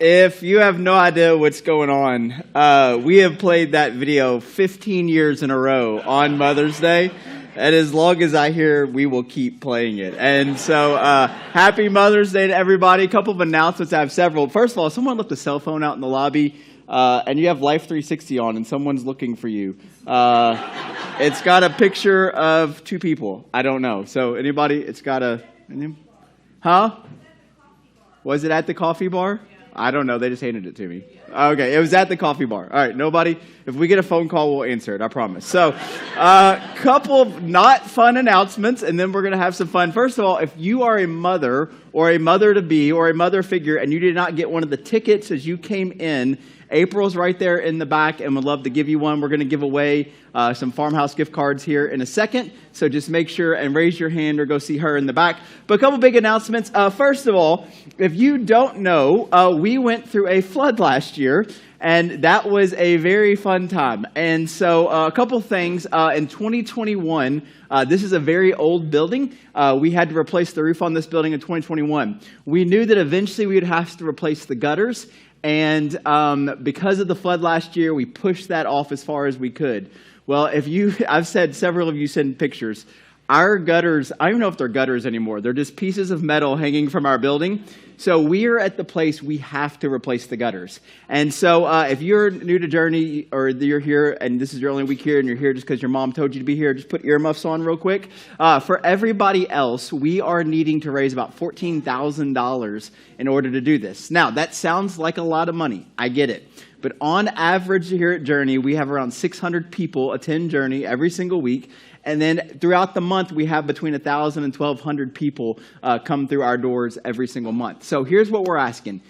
If you have no idea what's going on, we have played that video 15 years in a row on Mother's Day. And as long as I hear, we will keep playing it. And so, happy Mother's Day to everybody. A couple of announcements. I have several. First of all, someone left a cell phone out in the lobby, and you have Life 360 on, and someone's looking for you. It's got a picture of two people. I don't know. So, anybody? It's got a... Huh? Was it at the coffee bar? I don't know. They just handed it to me. Okay, it was at the coffee bar. All right, nobody. If we get a phone call, we'll answer it. I promise. So, couple of not fun announcements, and then we're going to have some fun. First of all, if you are a mother or a mother-to-be or a mother figure and you did not get one of the tickets as you came in, April's right there in the back and would love to give you one. We're going to give away some Farmhouse gift cards here in a second. So just make sure and raise your hand or go see her in the back. But a couple big announcements. First of all, if you don't know, we went through a flood last year. And that was a very fun time. And so a couple things. In 2021, this is a very old building. We had to replace the roof on this building in 2021. We knew that eventually we would have to replace the gutters. And because of the flood last year, we pushed that off as far as we could. Well, I've said several of you send pictures. Our gutters, I don't even know if they're gutters anymore. They're just pieces of metal hanging from our building. So we are at the place we have to replace the gutters. And so if you're new to Journey or you're here and this is your only week here and you're here just because your mom told you to be here, just put earmuffs on real quick. For everybody else, we are needing to raise about $14,000 in order to do this. Now, that sounds like a lot of money. I get it. But on average here at Journey, we have around 600 people attend Journey every single week. And then throughout the month, we have between 1,000 and 1,200 people come through our doors every single month. So here's what we're asking.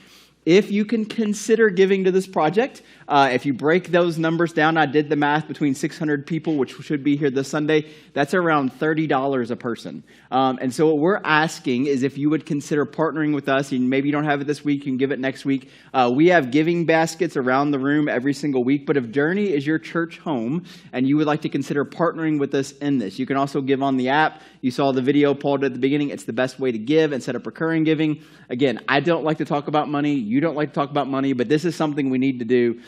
If you can consider giving to this project, if you break those numbers down, I did the math between 600 people, which should be here this Sunday, that's around $30 a person. And so what we're asking is if you would consider partnering with us, and maybe you don't have it this week, you can give it next week. We have giving baskets around the room every single week, but if Journey is your church home and you would like to consider partnering with us in this, you can also give on the app. You saw the video Paul did at the beginning. It's the best way to give and set up recurring giving. Again, I don't like to talk about money. You don't like to talk about money, but this is something we need to do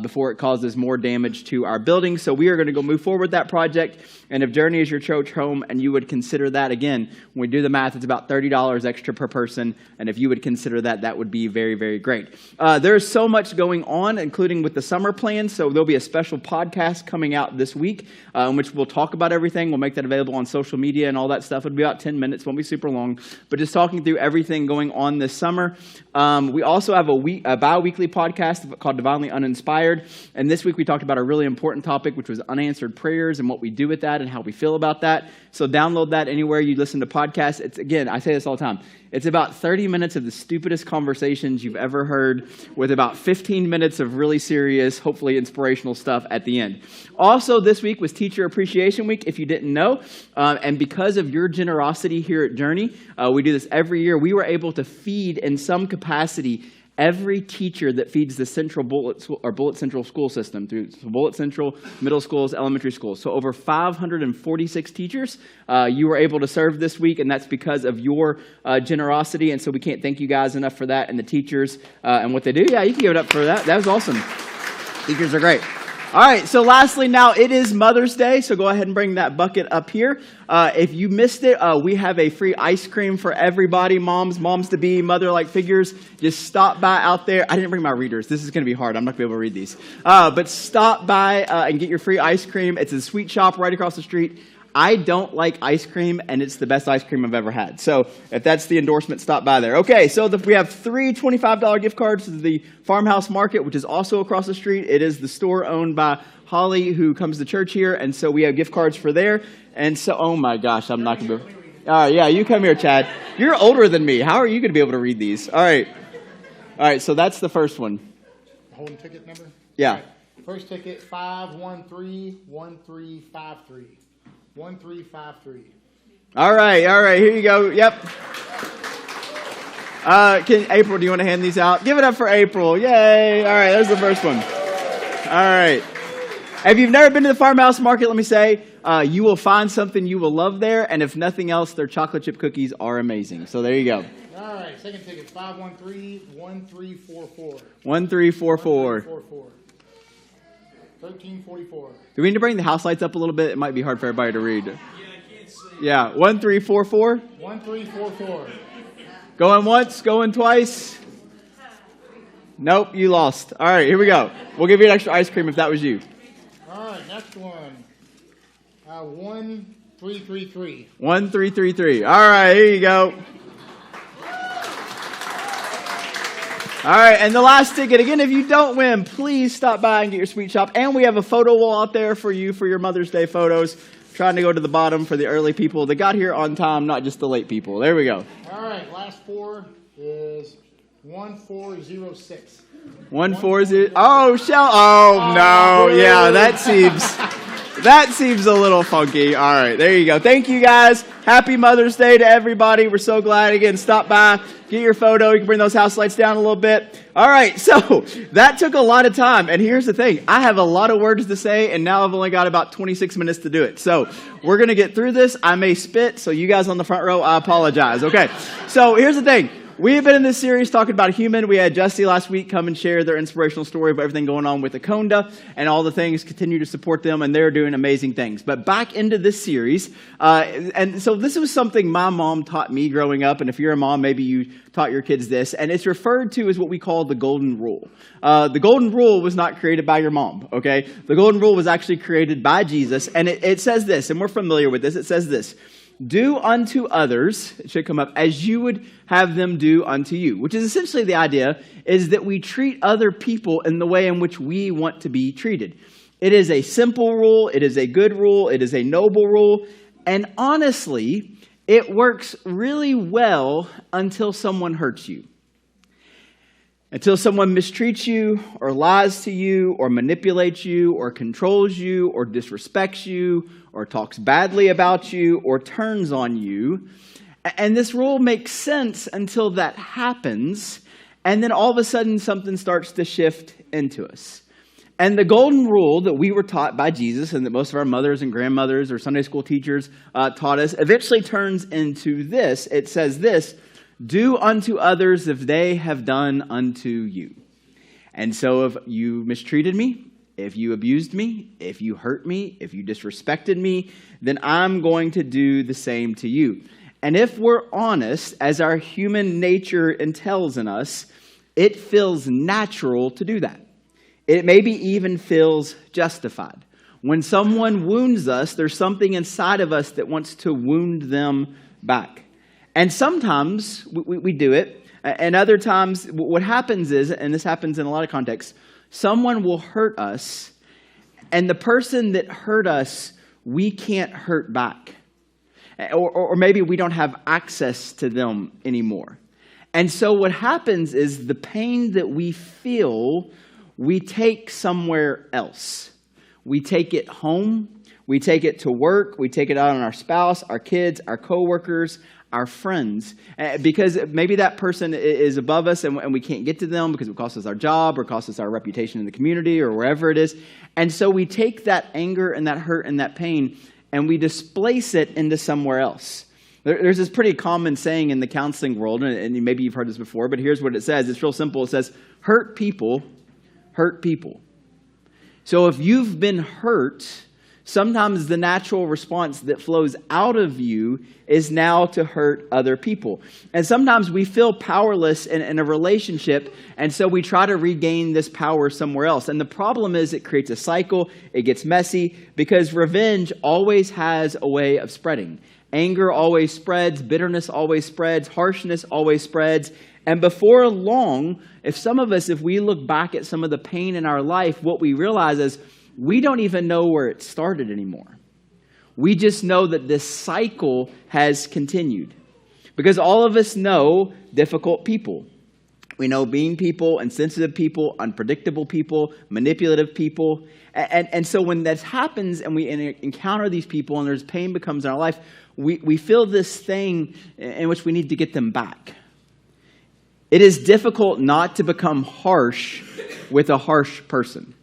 before it causes more damage to our building. So we are going to go move forward with that project. And if Journey is your church home and you would consider that, again, when we do the math, it's about $30 extra per person. And if you would consider that, that would be very, very great. There's so much going on, including with the summer plan. So there'll be a special podcast coming out this week in which we'll talk about everything. We'll make that available on social media and all that stuff. It'll be about 10 minutes. Won't be super long. But just talking through everything going on this summer. We also have a bi-weekly podcast called Divinely Uninspired. And this week we talked about a really important topic, which was unanswered prayers and what we do with that and how we feel about that. So download that anywhere you listen to podcasts. It's, again, I say this all the time. It's about 30 minutes of the stupidest conversations you've ever heard with about 15 minutes of really serious, hopefully inspirational stuff at the end. Also, this week was Teacher Appreciation Week, if you didn't know. And because of your generosity here at Journey, we do this every year. We were able to feed in some capacity every teacher that feeds the Central Bullet Central school system through Bullet Central, middle schools, elementary schools. So over 546 teachers you were able to serve this week, and that's because of your generosity. And so we can't thank you guys enough for that and the teachers and what they do. Yeah, you can give it up for that. That was awesome. Teachers are great. All right, so lastly now, it is Mother's Day, so go ahead and bring that bucket up here. If you missed it, we have a free ice cream for everybody, moms-to-be, mother-like figures. Just stop by out there. I didn't bring my readers. This is going to be hard. I'm not going to be able to read these. But stop by and get your free ice cream. It's a sweet shop right across the street. I don't like ice cream, and it's the best ice cream I've ever had. So if that's the endorsement, stop by there. Okay, so we have 3 $25 gift cards to the Farmhouse Market, which is also across the street. It is the store owned by Holly, who comes to church here, and so we have gift cards for there. And so, oh my gosh, I'm not going to be... All right, yeah, you come here, Chad. You're older than me. How are you going to be able to read these? All right, so that's the first one. Holding ticket number? Yeah. Right. First ticket, 5131353. 1353. All right. Here you go. Yep. April, do you want to hand these out? Give it up for April. Yay. All right. There's the first one. All right. If you've never been to the Farmhouse Market, let me say, you will find something you will love there. And if nothing else, their chocolate chip cookies are amazing. So there you go. All right, second ticket, 513-1344. 1344. 1344. Do we need to bring the house lights up a little bit? It might be hard for everybody to read. Yeah, 1344. 1344. Going once, going twice. Nope, you lost. All right, here we go. We'll give you an extra ice cream if that was you. All right, next one. 1333. 1333. All right, here you go. All right, and the last ticket. Again, if you don't win, please stop by and get your sweet shop. And we have a photo wall out there for you for your Mother's Day photos. Trying to go to the bottom for the early people that got here on time, not just the late people. There we go. All right, last four is 1406. 140. Oh, no. Yeah, that seems a little funky. All right, there you go. Thank you, guys. Happy Mother's Day to everybody. We're so glad. Again, stop by, get your photo. You can bring those house lights down a little bit. All right, so that took a lot of time. And here's the thing. I have a lot of words to say, and now I've only got about 26 minutes to do it. So we're going to get through this. I may spit, so you guys on the front row, I apologize. Okay, so here's the thing. We have been in this series talking about human. We had Justy last week come and share their inspirational story of everything going on with Aconda and all the things. Continue to support them, and they're doing amazing things. But back into this series, and so this was something my mom taught me growing up, and if you're a mom, maybe you taught your kids this, and it's referred to as what we call the golden rule. The golden rule was not created by your mom, okay? The golden rule was actually created by Jesus, and it says this, and we're familiar with this. It says this. Do unto others, it should come up, as you would have them do unto you, which is essentially the idea is that we treat other people in the way in which we want to be treated. It is a simple rule. It is a good rule. It is a noble rule. And honestly, it works really well until someone hurts you. Until someone mistreats you or lies to you or manipulates you or controls you or disrespects you or talks badly about you or turns on you. And this rule makes sense until that happens. And then all of a sudden something starts to shift into us. And the golden rule that we were taught by Jesus and that most of our mothers and grandmothers or Sunday school teachers taught us eventually turns into this. It says this. Do unto others if they have done unto you. And so if you mistreated me, if you abused me, if you hurt me, if you disrespected me, then I'm going to do the same to you. And if we're honest, as our human nature entails in us, it feels natural to do that. It maybe even feels justified. When someone wounds us, there's something inside of us that wants to wound them back. And sometimes we do it, and other times what happens is, and this happens in a lot of contexts, someone will hurt us, and the person that hurt us, we can't hurt back. Or maybe we don't have access to them anymore. And so what happens is the pain that we feel, we take somewhere else. We take it home, we take it to work, we take it out on our spouse, our kids, our coworkers, our friends, because maybe that person is above us and we can't get to them because it costs us our job or costs us our reputation in the community or wherever it is. And so we take that anger and that hurt and that pain and we displace it into somewhere else. There's this pretty common saying in the counseling world, and maybe you've heard this before, but here's what it says. It's real simple. It says, hurt people hurt people. So if you've been hurt, sometimes the natural response that flows out of you is now to hurt other people. And sometimes we feel powerless in a relationship, and so we try to regain this power somewhere else. And the problem is it creates a cycle, it gets messy, because revenge always has a way of spreading. Anger always spreads, bitterness always spreads, harshness always spreads. And before long, if we look back at some of the pain in our life, what we realize is we don't even know where it started anymore. We just know that this cycle has continued. Because all of us know difficult people. We know mean people, insensitive people, unpredictable people, manipulative people. And so when that happens and we encounter these people and there's pain becomes in our life, we feel this thing in which we need to get them back. It is difficult not to become harsh with a harsh person.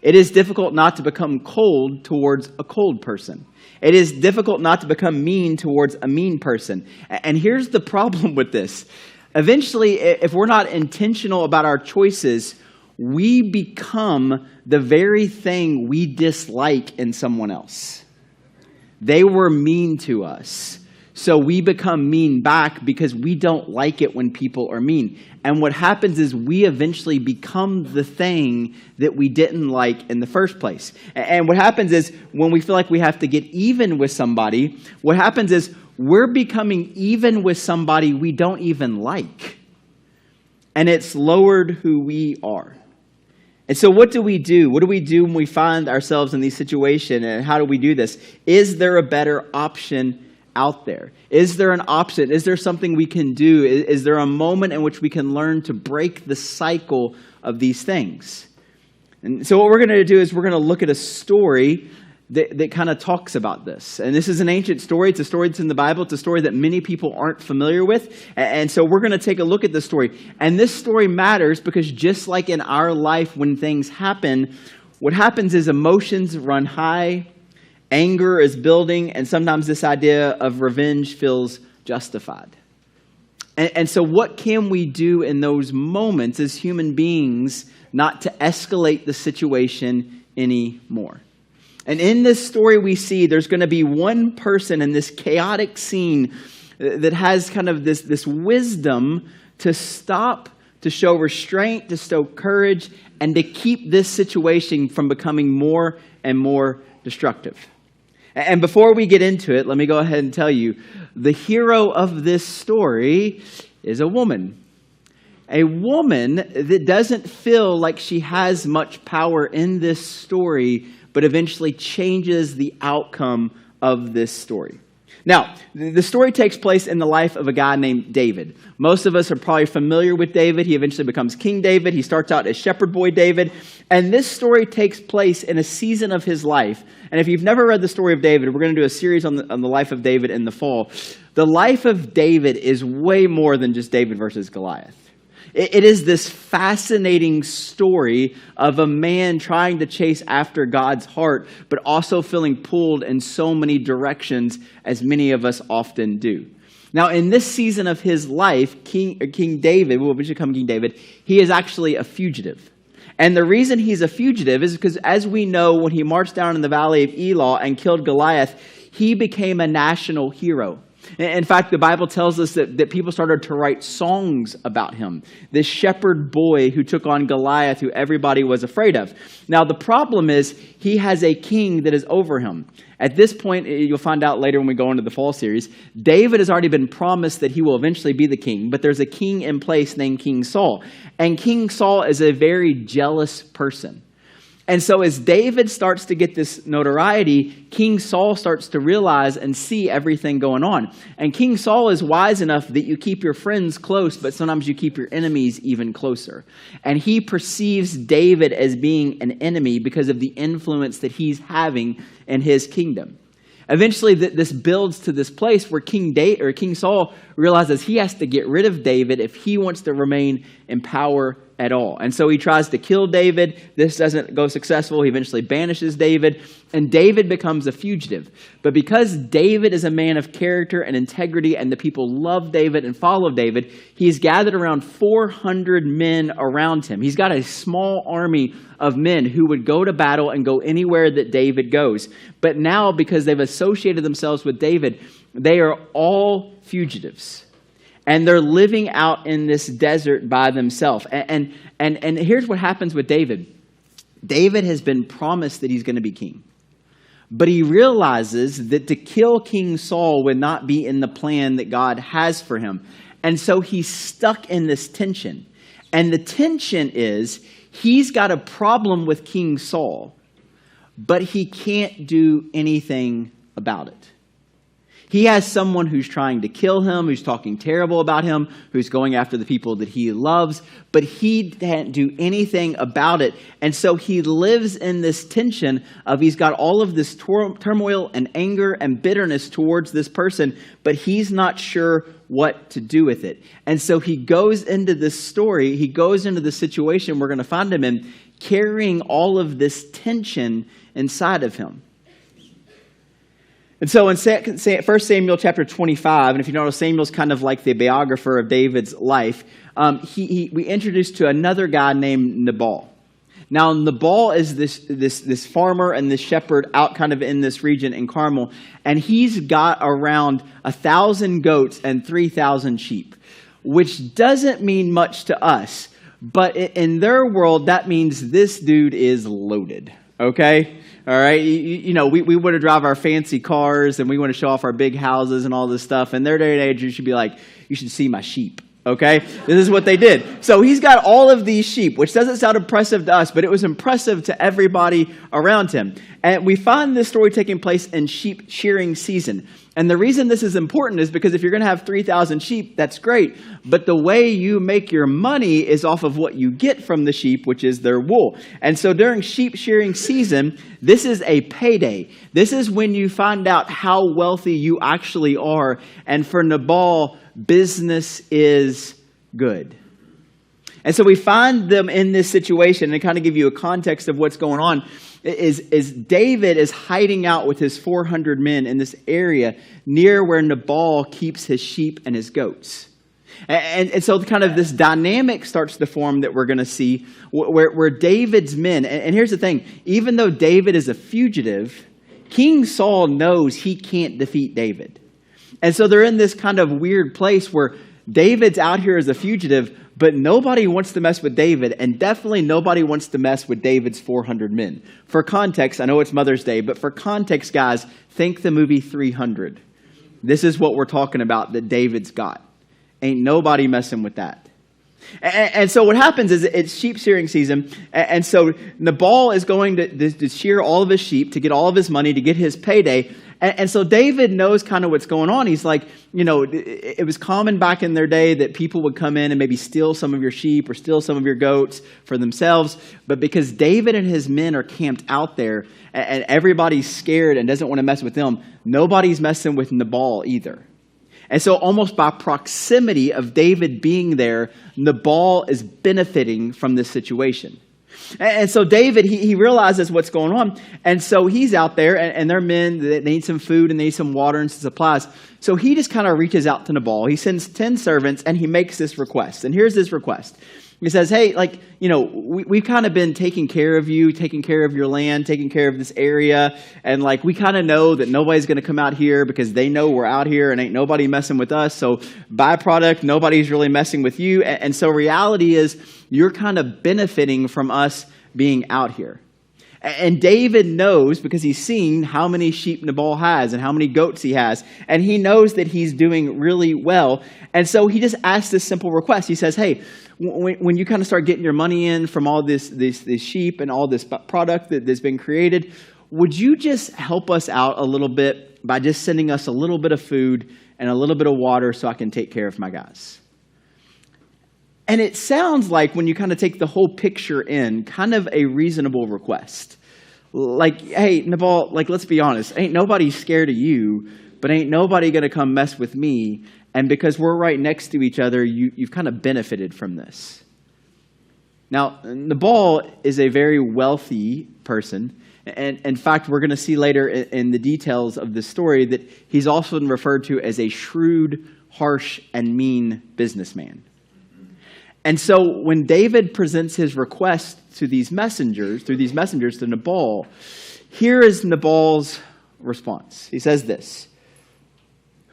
It is difficult not to become cold towards a cold person. It is difficult not to become mean towards a mean person. And here's the problem with this. Eventually, if we're not intentional about our choices, we become the very thing we dislike in someone else. They were mean to us, so we become mean back because we don't like it when people are mean. And what happens is we eventually become the thing that we didn't like in the first place. And what happens is when we feel like we have to get even with somebody, what happens is we're becoming even with somebody we don't even like. And it's lowered who we are. And so what do? What do we do when we find ourselves in these situations, and how do we do this? Is there a better option out there? Is there an option? Is there something we can do? Is there a moment in which we can learn to break the cycle of these things? And so what we're going to do is we're going to look at a story that kind of talks about this. And this is an ancient story. It's a story that's in the Bible. It's a story that many people aren't familiar with. And so we're going to take a look at this story. And this story matters because just like in our life when things happen, what happens is emotions run high, anger is building, and sometimes this idea of revenge feels justified. And so what can we do in those moments as human beings not to escalate the situation anymore? And in this story we see there's going to be one person in this chaotic scene that has kind of this wisdom to stop, to show restraint, to show courage, and to keep this situation from becoming more and more destructive. And before we get into it, let me go ahead and tell you, the hero of this story is a woman. A woman that doesn't feel like she has much power in this story, but eventually changes the outcome of this story. Now, the story takes place in the life of a guy named David. Most of us are probably familiar with David. He eventually becomes King David. He starts out as shepherd boy David. And this story takes place in a season of his life. And if you've never read the story of David, we're going to do a series on the life of David in the fall. The life of David is way more than just David versus Goliath. It is this fascinating story of a man trying to chase after God's heart, but also feeling pulled in so many directions, as many of us often do. Now, in this season of his life, King David, will become King David, he is actually a fugitive. And the reason he's a fugitive is because, as we know, when he marched down in the valley of Elah and killed Goliath, he became a national hero. In fact, the Bible tells us that people started to write songs about him, this shepherd boy who took on Goliath, who everybody was afraid of. Now, the problem is he has a king that is over him. At this point, you'll find out later when we go into the fall series, David has already been promised that he will eventually be the king, but there's a king in place named King Saul. And King Saul is a very jealous person. And so as David starts to get this notoriety, King Saul starts to realize and see everything going on. And King Saul is wise enough that you keep your friends close, but sometimes you keep your enemies even closer. And he perceives David as being an enemy because of the influence that he's having in his kingdom. Eventually, this builds to this place where King Saul realizes he has to get rid of David if he wants to remain in power at all. And so he tries to kill David. This doesn't go successful. He eventually banishes David, and David becomes a fugitive. But because David is a man of character and integrity, and the people love David and follow David, he's gathered around 400 men around him. He's got a small army of men who would go to battle and go anywhere that David goes. But now, because they've associated themselves with David, they are all fugitives. And they're living out in this desert by themselves. And here's what happens with David. David has been promised that he's going to be king. But he realizes that to kill King Saul would not be in the plan that God has for him. And so he's stuck in this tension. And the tension is he's got a problem with King Saul, but he can't do anything about it. He has someone who's trying to kill him, who's talking terrible about him, who's going after the people that he loves, but he can't do anything about it. And so he lives in this tension of he's got all of this turmoil and anger and bitterness towards this person, but he's not sure what to do with it. And so he goes into this story, he goes into the situation we're going to find him in, carrying all of this tension inside of him. And so in 1 Samuel chapter 25, and if you notice, Samuel's kind of like the biographer of David's life, we introduced to another guy named Nabal. Now, Nabal is this farmer and this shepherd out kind of in this region in Carmel, and he's got around 1,000 goats and 3,000 sheep, which doesn't mean much to us, but in their world, that means this dude is loaded, okay? All right, we want to drive our fancy cars and we want to show off our big houses and all this stuff. In their day and age, you should be like, you should see my sheep, okay? This is what they did. So he's got all of these sheep, which doesn't sound impressive to us, but it was impressive to everybody around him. And we find this story taking place in sheep shearing season. And the reason this is important is because if you're going to have 3,000 sheep, that's great. But the way you make your money is off of what you get from the sheep, which is their wool. And so during sheep shearing season, this is a payday. This is when you find out how wealthy you actually are. And for Nabal, business is good. And so we find them in this situation, and kind of give you a context of what's going on, is David is hiding out with his 400 men in this area near where Nabal keeps his sheep and his goats. And so kind of this dynamic starts to form that we're going to see where David's men, and here's the thing, even though David is a fugitive, King Saul knows he can't defeat David. And so they're in this kind of weird place where David's out here as a fugitive, but nobody wants to mess with David, and definitely nobody wants to mess with David's 400 men. For context, I know it's Mother's Day, but for context, guys, think the movie 300. This is what we're talking about that David's got. Ain't nobody messing with that. And so what happens is it's sheep shearing season, and so Nabal is going to shear all of his sheep to get all of his money, to get his payday. And so David knows kind of what's going on. He's like, it was common back in their day that people would come in and maybe steal some of your sheep or steal some of your goats for themselves. But because David and his men are camped out there and everybody's scared and doesn't want to mess with them, nobody's messing with Nabal either. And so almost by proximity of David being there, Nabal is benefiting from this situation. And so David, he realizes what's going on. And so he's out there, and their men, they need some food and they need some water and some supplies. So he just kind of reaches out to Nabal. He sends 10 servants, and he makes this request. And here's this request. He says, hey, we've kind of been taking care of you, taking care of your land, taking care of this area. And we kind of know that nobody's going to come out here because they know we're out here and ain't nobody messing with us. So byproduct, nobody's really messing with you. And so reality is you're kind of benefiting from us being out here. And David knows, because he's seen how many sheep Nabal has and how many goats he has, and he knows that he's doing really well. And so he just asks this simple request. He says, hey, when you kind of start getting your money in from all this sheep and all this product that's been created, would you just help us out a little bit by just sending us a little bit of food and a little bit of water so I can take care of my guys? And it sounds like, when you kind of take the whole picture in, kind of a reasonable request. Hey, Nabal, let's be honest. Ain't nobody scared of you, but ain't nobody going to come mess with me. And because we're right next to each other, you've kind of benefited from this. Now, Nabal is a very wealthy person. And in fact, we're going to see later in the details of this story that he's also referred to as a shrewd, harsh, and mean businessman. And so when David presents his request to these messengers, to Nabal, here is Nabal's response. He says this: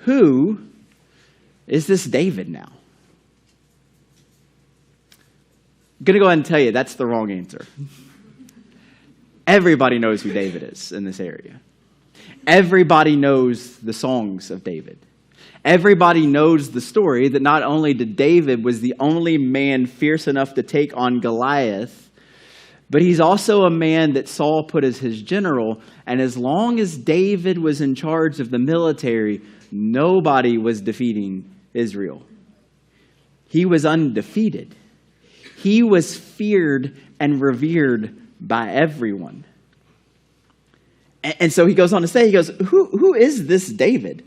who is this David now? I'm going to go ahead and tell you that's the wrong answer. Everybody knows who David is in this area. Everybody knows the songs of David. Everybody knows the story that not only did David was the only man fierce enough to take on Goliath, but he's also a man that Saul put as his general. And as long as David was in charge of the military, nobody was defeating Israel. He was undefeated. He was feared and revered by everyone. And so he goes on to say, he goes, who is this David?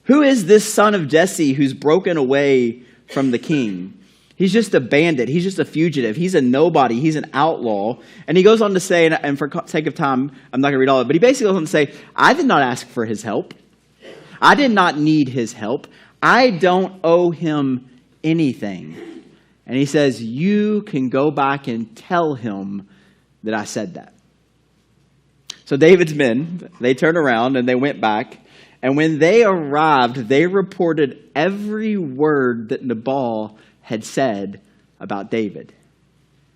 Who is this son of Jesse who's broken away from the king? He's just a bandit. He's just a fugitive. He's a nobody. He's an outlaw. And he goes on to say, and for sake of time, I'm not going to read all of it, but he basically goes on to say, I did not ask for his help. I did not need his help. I don't owe him anything. And he says, you can go back and tell him that I said that. So David's men, they turned around and they went back. And when they arrived, they reported every word that Nabal had said about David.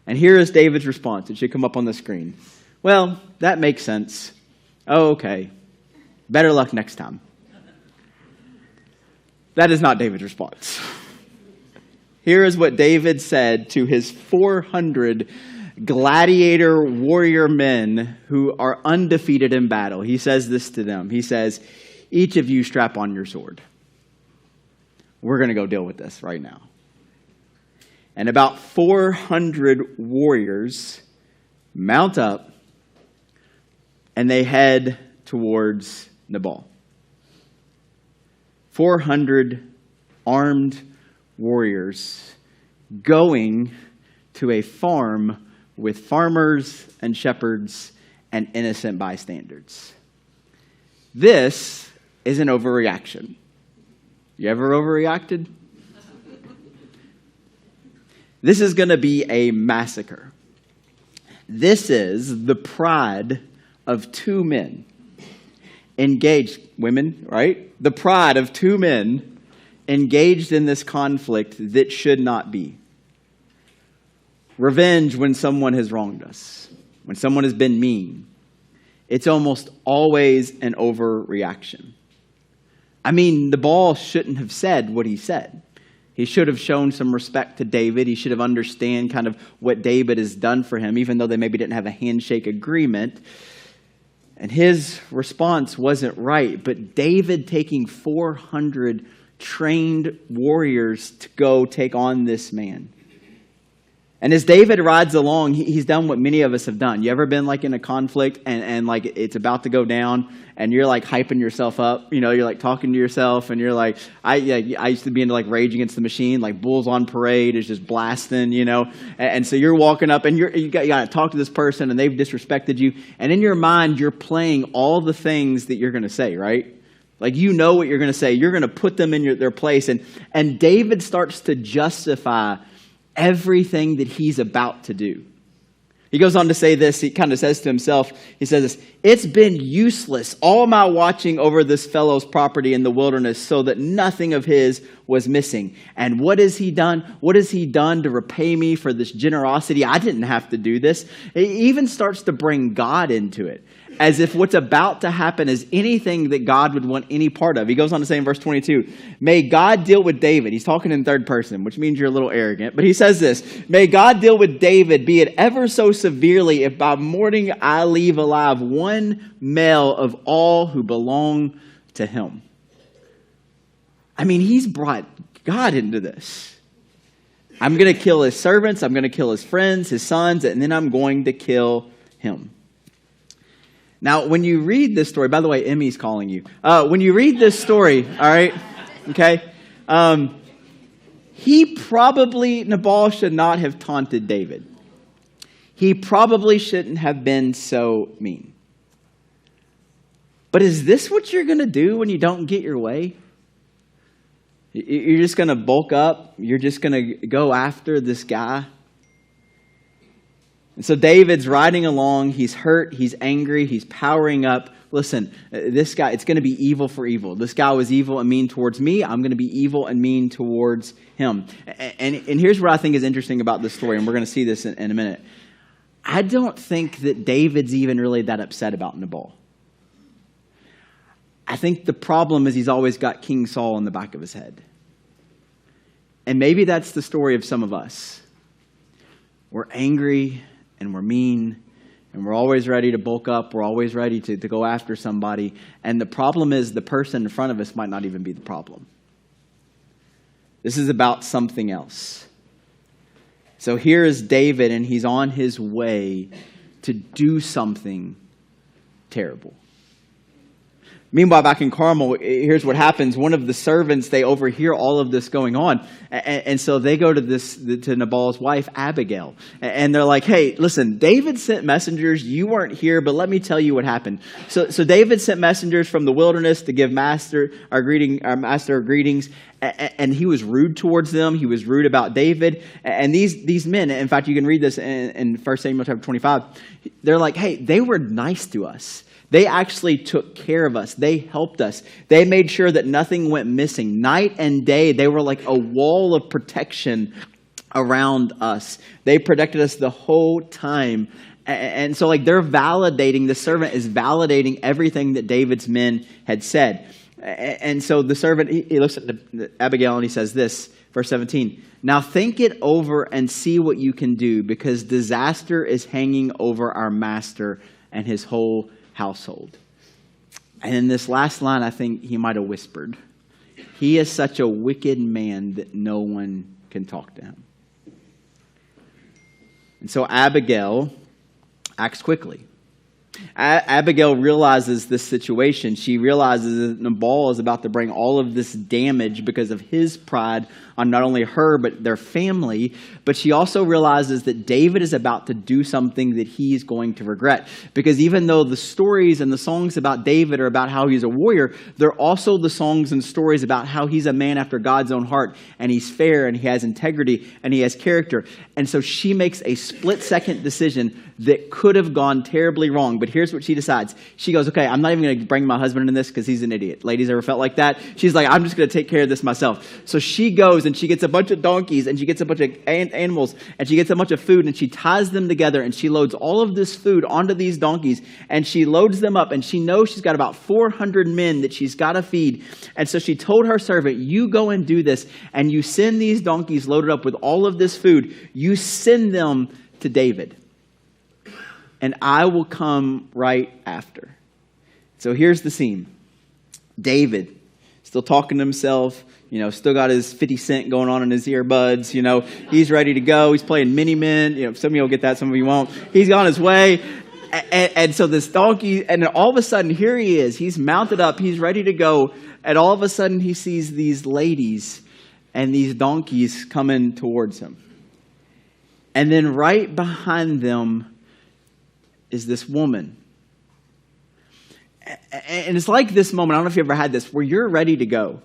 And here is David's response. It should come up on the screen. Well, that makes sense. Oh, okay. Better luck next time. That is not David's response. Here is what David said to his 400 gladiator warrior men who are undefeated in battle. He says this to them. He says, each of you strap on your sword. We're going to go deal with this right now. And about 400 warriors mount up and they head towards Nabal. 400 armed warriors going to a farm with farmers and shepherds and innocent bystanders. This is an overreaction. You ever overreacted? This is going to be a massacre. This is the pride of two men engaged, women, right? The pride of two men engaged in this conflict that should not be. Revenge when someone has wronged us, when someone has been mean. It's almost always an overreaction. I mean, Nabal shouldn't have said what he said. He should have shown some respect to David. He should have understood kind of what David has done for him, even though they maybe didn't have a handshake agreement. And his response wasn't right. But David taking 400 trained warriors to go take on this man. And as David rides along, he's done what many of us have done. You ever been like in a conflict and like it's about to go down and you're like hyping yourself up? You know, you're like talking to yourself and you're like, I used to be into like Rage Against the Machine, like Bulls on Parade is just blasting, you know. And so you're walking up and you got to talk to this person and they've disrespected you. And in your mind, you're playing all the things that you're going to say, right? Like you know what you're going to say. You're going to put them in their place. And David starts to justify everything that he's about to do. He goes on to say this. He kind of says to himself, he says this, it's been useless, all my watching over this fellow's property in the wilderness so that nothing of his was missing. And what has he done? What has he done to repay me for this generosity? I didn't have to do this. It even starts to bring God into it, as if what's about to happen is anything that God would want any part of. He goes on to say in verse 22, may God deal with David. He's talking in third person, which means you're a little arrogant. But he says this, may God deal with David, be it ever so severely, if by morning I leave alive one male of all who belong to him. I mean, he's brought God into this. I'm going to kill his servants. I'm going to kill his friends, his sons, and then I'm going to kill him. Now, when you read this story, by the way, Emmy's calling you. When you read this story, all right, okay, Nabal should not have taunted David. He probably shouldn't have been so mean. But is this what you're going to do when you don't get your way? You're just going to bulk up? You're just going to go after this guy? And so David's riding along. He's hurt. He's angry. He's powering up. Listen, this guy, it's going to be evil for evil. This guy was evil and mean towards me. I'm going to be evil and mean towards him. And here's what I think is interesting about this story, and we're going to see this in a minute. I don't think that David's even really that upset about Nabal. I think the problem is he's always got King Saul in the back of his head. And maybe that's the story of some of us. We're angry and we're mean and we're always ready to bulk up. We're always ready to go after somebody. And the problem is the person in front of us might not even be the problem. This is about something else. So here is David, and he's on his way to do something terrible. Meanwhile, back in Carmel, here's what happens. One of the servants, they overhear all of this going on. And so they go to Nabal's wife, Abigail. And they're like, hey, listen, David sent messengers. You weren't here, but let me tell you what happened. So David sent messengers from the wilderness to give master greetings. And he was rude towards them. He was rude about David. And these men, in fact, you can read this in 1 Samuel chapter 25. They're like, hey, they were nice to us. They actually took care of us. They helped us. They made sure that nothing went missing. Night and day, they were like a wall of protection around us. They protected us the whole time. And so like they're validating, the servant is validating everything that David's men had said. And so the servant, he looks at Abigail and he says this, verse 17, now think it over and see what you can do, because disaster is hanging over our master and his whole household. And in this last line, I think he might have whispered, he is such a wicked man that no one can talk to him. And so Abigail acts quickly. Abigail realizes this situation. She realizes that Nabal is about to bring all of this damage because of his pride on not only her, but their family. But she also realizes that David is about to do something that he's going to regret. Because even though the stories and the songs about David are about how he's a warrior, they're also the songs and stories about how he's a man after God's own heart. And he's fair and he has integrity and he has character. And so she makes a split-second decision that could have gone terribly wrong. But here's what she decides. She goes, okay, I'm not even going to bring my husband in this because he's an idiot. Ladies ever felt like that? She's like, I'm just going to take care of this myself. So she goes and she gets a bunch of donkeys and she gets a bunch of animals and she gets a bunch of food and she ties them together and she loads all of this food onto these donkeys and she loads them up and she knows she's got about 400 men that she's got to feed. And so she told her servant, you go and do this and you send these donkeys loaded up with all of this food. You send them to David. And I will come right after. So here's the scene. David, still talking to himself, still got his 50 Cent going on in his earbuds, he's ready to go. He's playing Mini-Men. Some of you will get that, some of you won't. He's on his way. And so this donkey, and then all of a sudden, here he is. He's mounted up. He's ready to go. And all of a sudden, he sees these ladies and these donkeys coming towards him. And then right behind them is this woman. And it's like this moment, I don't know if you ever had this, where you're ready to go.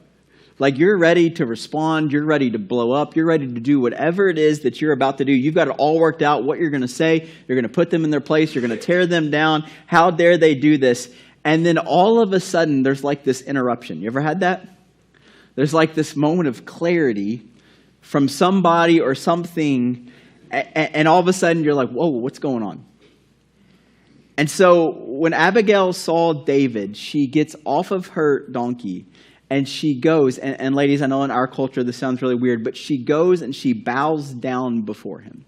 Like you're ready to respond, you're ready to blow up, you're ready to do whatever it is that you're about to do. You've got it all worked out, what you're going to say, you're going to put them in their place, you're going to tear them down. How dare they do this? And then all of a sudden, there's like this interruption. You ever had that? There's like this moment of clarity from somebody or something, and all of a sudden you're like, whoa, what's going on? And so when Abigail saw David, she gets off of her donkey and she goes, and ladies, I know in our culture this sounds really weird, but she goes and she bows down before him.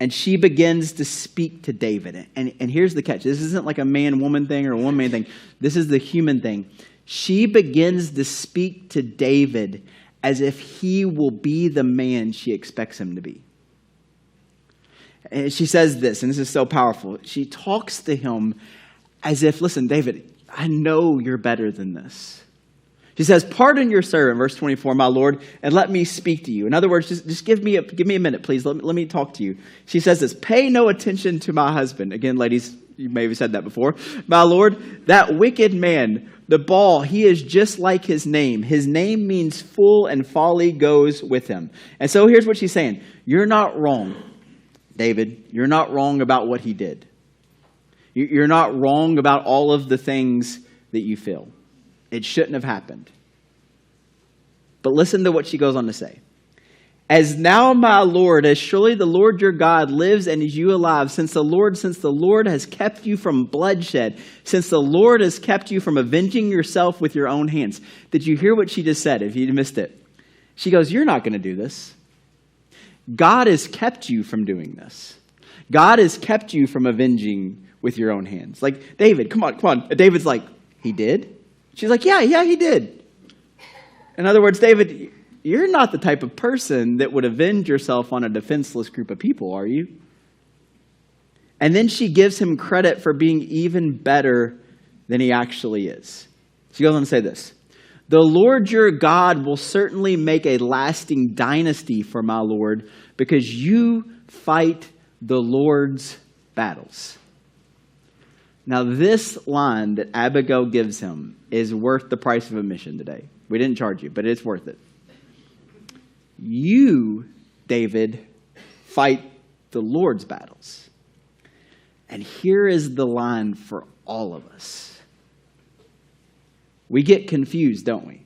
And she begins to speak to David. And here's the catch. This isn't like a man-woman thing or a woman-man thing. This is the human thing. She begins to speak to David as if he will be the man she expects him to be. And she says this, and this is so powerful. She talks to him as if, listen, David, I know you're better than this. She says, pardon your servant, verse 24, my Lord, and let me speak to you. In other words, just give me a minute, please. Let me talk to you. She says this, pay no attention to my husband. Again, ladies, you may have said that before. My Lord, that wicked man, Nabal, he is just like his name. His name means fool, and folly goes with him. And so here's what she's saying. You're not wrong, David. You're not wrong about what he did. You're not wrong about all of the things that you feel. It shouldn't have happened. But listen to what she goes on to say. As now, my Lord, as surely the Lord your God lives and is you alive, since the Lord has kept you from bloodshed, since the Lord has kept you from avenging yourself with your own hands. Did you hear what she just said, if you missed it? She goes, you're not going to do this. God has kept you from doing this. God has kept you from avenging with your own hands. Like, David, come on. David's like, he did? She's like, yeah, he did. In other words, David, you're not the type of person that would avenge yourself on a defenseless group of people, are you? And then she gives him credit for being even better than he actually is. So he goes on to say this. The Lord your God will certainly make a lasting dynasty for my Lord because you fight the Lord's battles. Now this line that Abigail gives him is worth the price of admission today. We didn't charge you, but it's worth it. You, David, fight the Lord's battles. And here is the line for all of us. We get confused, don't we?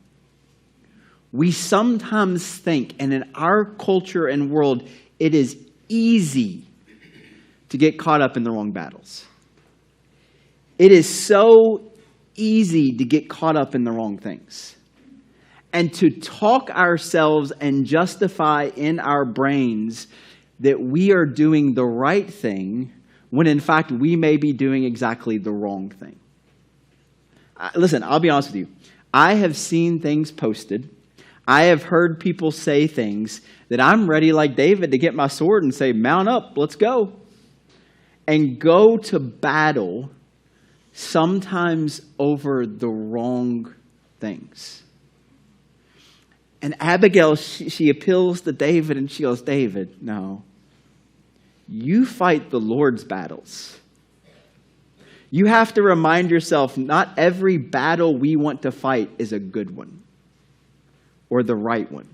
We sometimes think, and in our culture and world, it is easy to get caught up in the wrong battles. It is so easy to get caught up in the wrong things. And to talk ourselves and justify in our brains that we are doing the right thing when in fact we may be doing exactly the wrong thing. Listen, I'll be honest with you. I have seen things posted. I have heard people say things that I'm ready, like David, to get my sword and say, mount up, let's go. And go to battle sometimes over the wrong things. And Abigail, she appeals to David and she goes, David, no. You fight the Lord's battles. You have to remind yourself, not every battle we want to fight is a good one or the right one.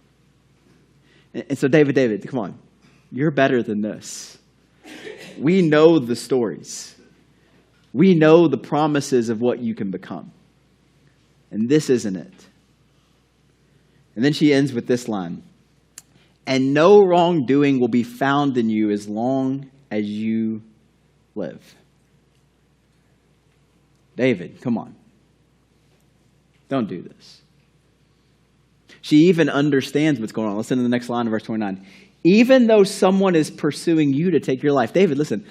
And so David, come on. You're better than this. We know the stories. We know the promises of what you can become. And this isn't it. And then she ends with this line. And no wrongdoing will be found in you as long as you live. David, come on. Don't do this. She even understands what's going on. Listen to the next line of verse 29. Even though someone is pursuing you to take your life. David, listen,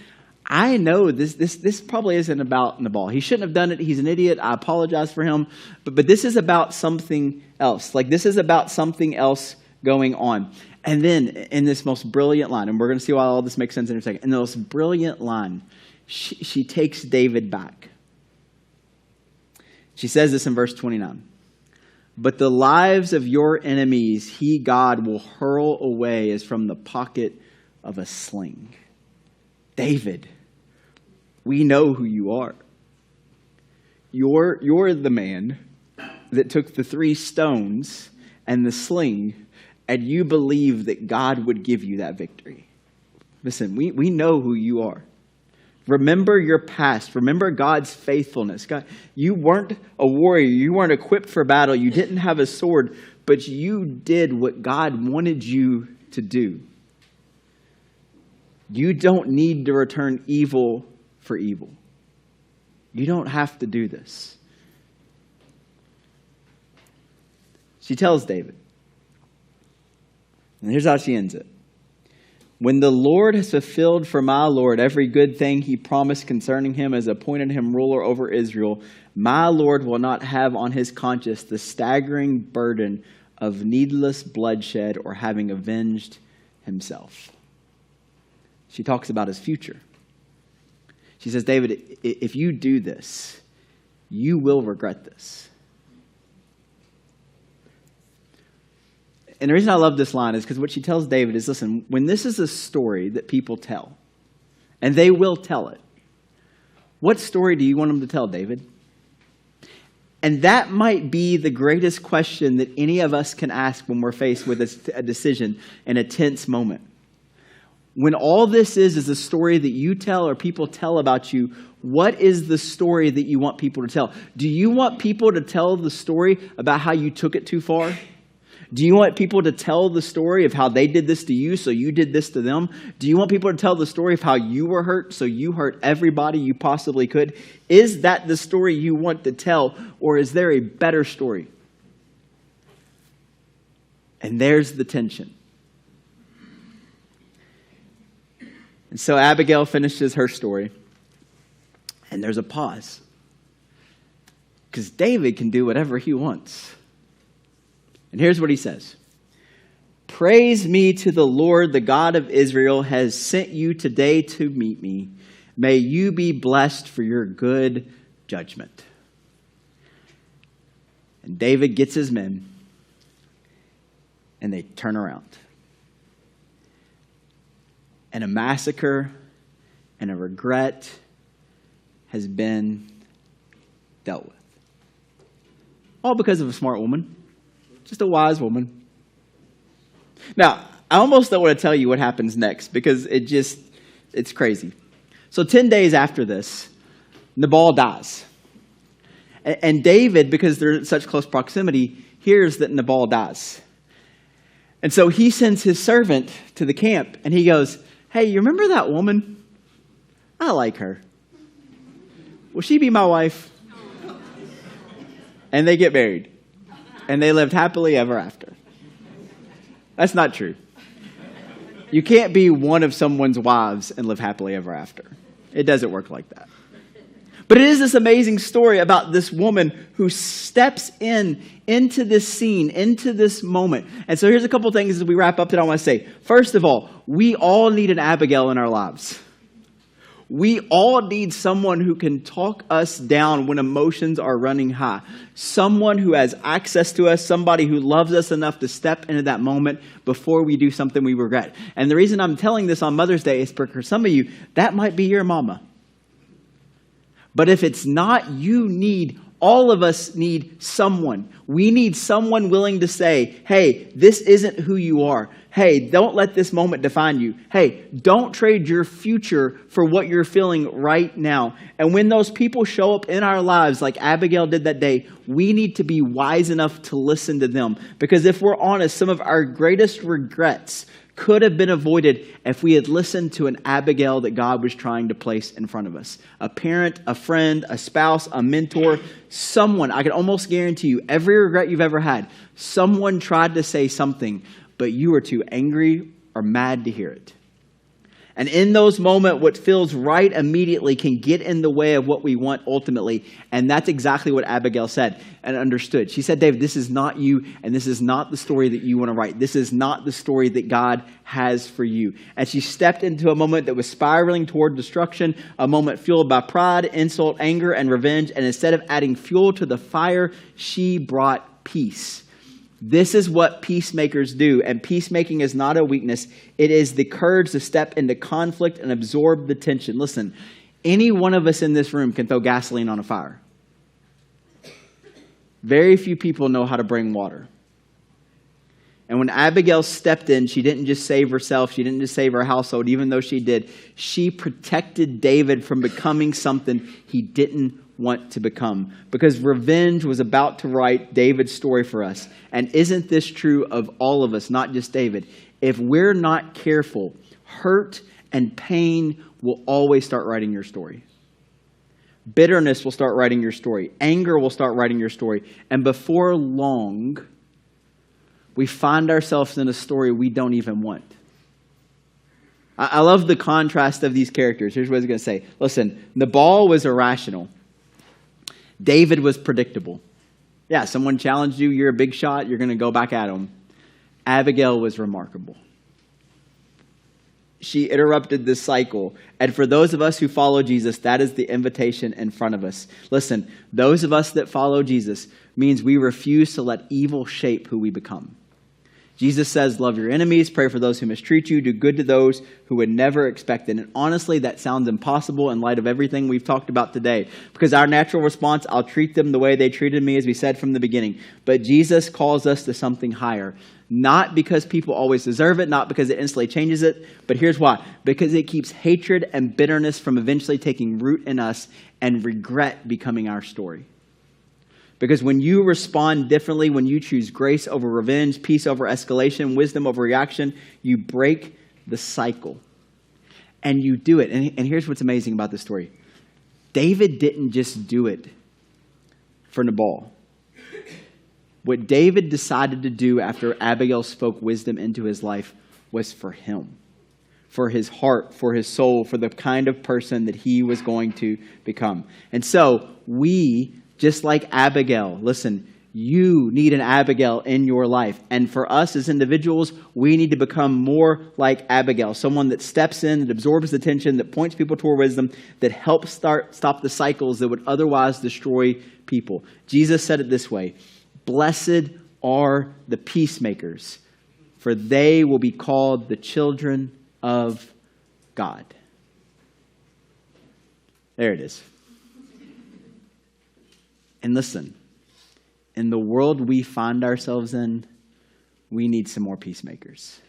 I know this probably isn't about Nabal. He shouldn't have done it. He's an idiot. I apologize for him. But this is about something else. Like this is about something else going on. And then in this most brilliant line, and we're going to see why all this makes sense in a second. In the most brilliant line, she takes David back. She says this in verse 29. But the lives of your enemies, he, God, will hurl away as from the pocket of a sling. David, we know who you are. You're the man that took the 3 stones and the sling, and you believe that God would give you that victory. Listen, we know who you are. Remember your past. Remember God's faithfulness. God, you weren't a warrior. You weren't equipped for battle. You didn't have a sword, but you did what God wanted you to do. You don't need to return evil for evil. You don't have to do this. She tells David, and here's how she ends it. When the Lord has fulfilled for my Lord every good thing he promised concerning him as appointed him ruler over Israel, my Lord will not have on his conscience the staggering burden of needless bloodshed or having avenged himself. She talks about his future. She says, David, if you do this, you will regret this. And the reason I love this line is because what she tells David is, listen, when this is a story that people tell, and they will tell it, what story do you want them to tell, David? And that might be the greatest question that any of us can ask when we're faced with a decision in a tense moment. When all this is a story that you tell or people tell about you, what is the story that you want people to tell? Do you want people to tell the story about how you took it too far? Do you want people to tell the story of how they did this to you, so you did this to them? Do you want people to tell the story of how you were hurt, so you hurt everybody you possibly could? Is that the story you want to tell, or is there a better story? And there's the tension. And so Abigail finishes her story, and there's a pause. Because David can do whatever he wants. And here's what he says. Praise me to the Lord, the God of Israel has sent you today to meet me. May you be blessed for your good judgment. And David gets his men, and they turn around. And a massacre and a regret has been dealt with. All because of a smart woman, just a wise woman. Now, I almost don't want to tell you what happens next because it's crazy. So 10 days after this, Nabal dies. And David, because they're in such close proximity, hears that Nabal dies. And so he sends his servant to the camp, and he goes, hey, you remember that woman? I like her. Will she be my wife? And they get married. And they lived happily ever after. That's not true. You can't be one of someone's wives and live happily ever after. It doesn't work like that. But it is this amazing story about this woman who steps into this scene, into this moment. And so here's a couple things as we wrap up that I want to say. First of all, we all need an Abigail in our lives. We all need someone who can talk us down when emotions are running high. Someone who has access to us, somebody who loves us enough to step into that moment before we do something we regret. And the reason I'm telling this on Mother's Day is because some of you, that might be your mama. But if it's not, all of us need someone. We need someone willing to say, hey, this isn't who you are. Hey, don't let this moment define you. Hey, don't trade your future for what you're feeling right now. And when those people show up in our lives, like Abigail did that day, we need to be wise enough to listen to them. Because if we're honest, some of our greatest regrets could have been avoided if we had listened to an Abigail that God was trying to place in front of us. A parent, a friend, a spouse, a mentor, someone. I can almost guarantee you, every regret you've ever had, someone tried to say something, but you were too angry or mad to hear it. And in those moments, what feels right immediately can get in the way of what we want ultimately. And that's exactly what Abigail said and understood. She said, David, this is not you, and this is not the story that you want to write. This is not the story that God has for you. And she stepped into a moment that was spiraling toward destruction, a moment fueled by pride, insult, anger, and revenge. And instead of adding fuel to the fire, she brought peace. This is what peacemakers do, and peacemaking is not a weakness. It is the courage to step into conflict and absorb the tension. Listen, any one of us in this room can throw gasoline on a fire. Very few people know how to bring water. And when Abigail stepped in, she didn't just save herself. She didn't just save her household, even though she did. She protected David from becoming something he didn't want to become, because revenge was about to write David's story for us. And isn't this true of all of us, not just David? If we're not careful, hurt and pain will always start writing your story. Bitterness will start writing your story. Anger will start writing your story. And before long, we find ourselves in a story we don't even want. I love the contrast of these characters. Here's what I was going to say. Listen, Nabal was irrational. David was predictable. Yeah, someone challenged you, you're a big shot, you're going to go back at him. Abigail was remarkable. She interrupted this cycle. And for those of us who follow Jesus, that is the invitation in front of us. Listen, those of us that follow Jesus means we refuse to let evil shape who we become. Jesus says, love your enemies, pray for those who mistreat you, do good to those who would never expect it. And honestly, that sounds impossible in light of everything we've talked about today. Because our natural response, I'll treat them the way they treated me, as we said from the beginning. But Jesus calls us to something higher. Not because people always deserve it, not because it instantly changes it, but here's why. Because it keeps hatred and bitterness from eventually taking root in us and regret becoming our story. Because when you respond differently, when you choose grace over revenge, peace over escalation, wisdom over reaction, you break the cycle. And you do it. And here's what's amazing about this story. David didn't just do it for Nabal. What David decided to do after Abigail spoke wisdom into his life was for him. For his heart, for his soul, for the kind of person that he was going to become. And so we, just like Abigail, listen, you need an Abigail in your life. And for us as individuals, we need to become more like Abigail. Someone that steps in, that absorbs the tension, that points people toward wisdom, that helps stop the cycles that would otherwise destroy people. Jesus said it this way, Blessed are the peacemakers, for they will be called the children of God. There it is. And listen, in the world we find ourselves in, we need some more peacemakers.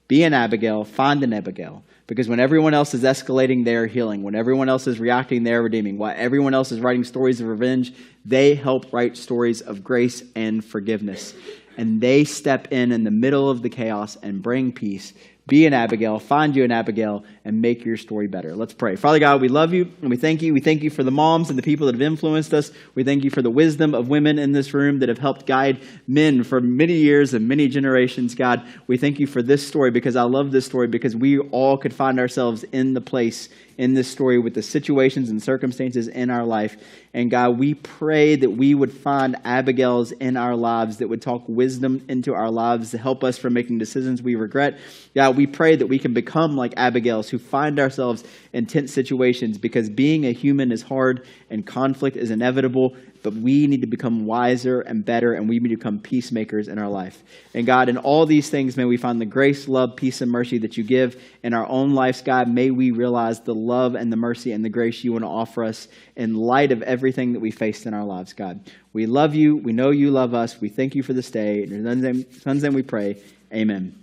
Be an Abigail, find an Abigail. Because when everyone else is escalating, they're healing. When everyone else is reacting, they're redeeming. While everyone else is writing stories of revenge, they help write stories of grace and forgiveness. And they step in the middle of the chaos and bring peace. Be an Abigail, find you an Abigail, and make your story better. Let's pray. Father God, we love you and we thank you. We thank you for the moms and the people that have influenced us. We thank you for the wisdom of women in this room that have helped guide men for many years and many generations. God, we thank you for this story because I love this story because we all could find ourselves in the place in this story with the situations and circumstances in our life. And God, we pray that we would find Abigails in our lives that would talk wisdom into our lives to help us from making decisions we regret. God, we pray that we can become like Abigails who find ourselves in tense situations because being a human is hard and conflict is inevitable, but we need to become wiser and better, and we need to become peacemakers in our life. And God, in all these things, may we find the grace, love, peace, and mercy that you give in our own lives, God. May we realize the love and the mercy and the grace you want to offer us in light of everything that we faced in our lives, God. We love you. We know you love us. We thank you for this day. In your son's name we pray. Amen.